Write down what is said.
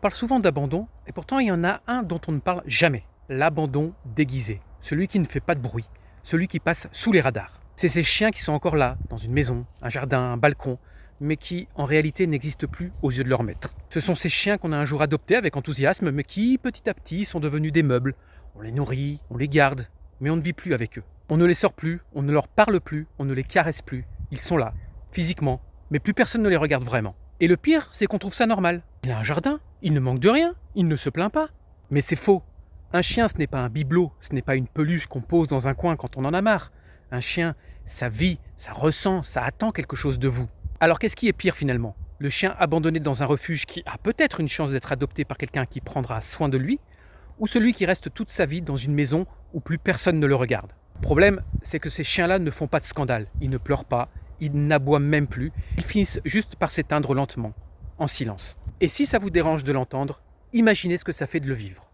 On parle souvent d'abandon, et pourtant il y en a un dont on ne parle jamais. L'abandon déguisé. Celui qui ne fait pas de bruit. Celui qui passe sous les radars. C'est ces chiens qui sont encore là, dans une maison, un jardin, un balcon, mais qui, en réalité, n'existent plus aux yeux de leur maître. Ce sont ces chiens qu'on a un jour adoptés avec enthousiasme, mais qui, petit à petit, sont devenus des meubles. On les nourrit, on les garde, mais on ne vit plus avec eux. On ne les sort plus, on ne leur parle plus, on ne les caresse plus. Ils sont là, physiquement, mais plus personne ne les regarde vraiment. Et le pire, c'est qu'on trouve ça normal. Il a un jardin, il ne manque de rien, il ne se plaint pas. Mais c'est faux. Un chien, ce n'est pas un bibelot, ce n'est pas une peluche qu'on pose dans un coin quand on en a marre. Un chien, ça vit, ça ressent, ça attend quelque chose de vous. Alors qu'est-ce qui est pire finalement? Le chien abandonné dans un refuge qui a peut-être une chance d'être adopté par quelqu'un qui prendra soin de lui, ou celui qui reste toute sa vie dans une maison où plus personne ne le regarde? Le problème, c'est que ces chiens-là ne font pas de scandale, ils ne pleurent pas, ils n'aboient même plus, ils finissent juste par s'éteindre lentement, en silence. Et si ça vous dérange de l'entendre, imaginez ce que ça fait de le vivre.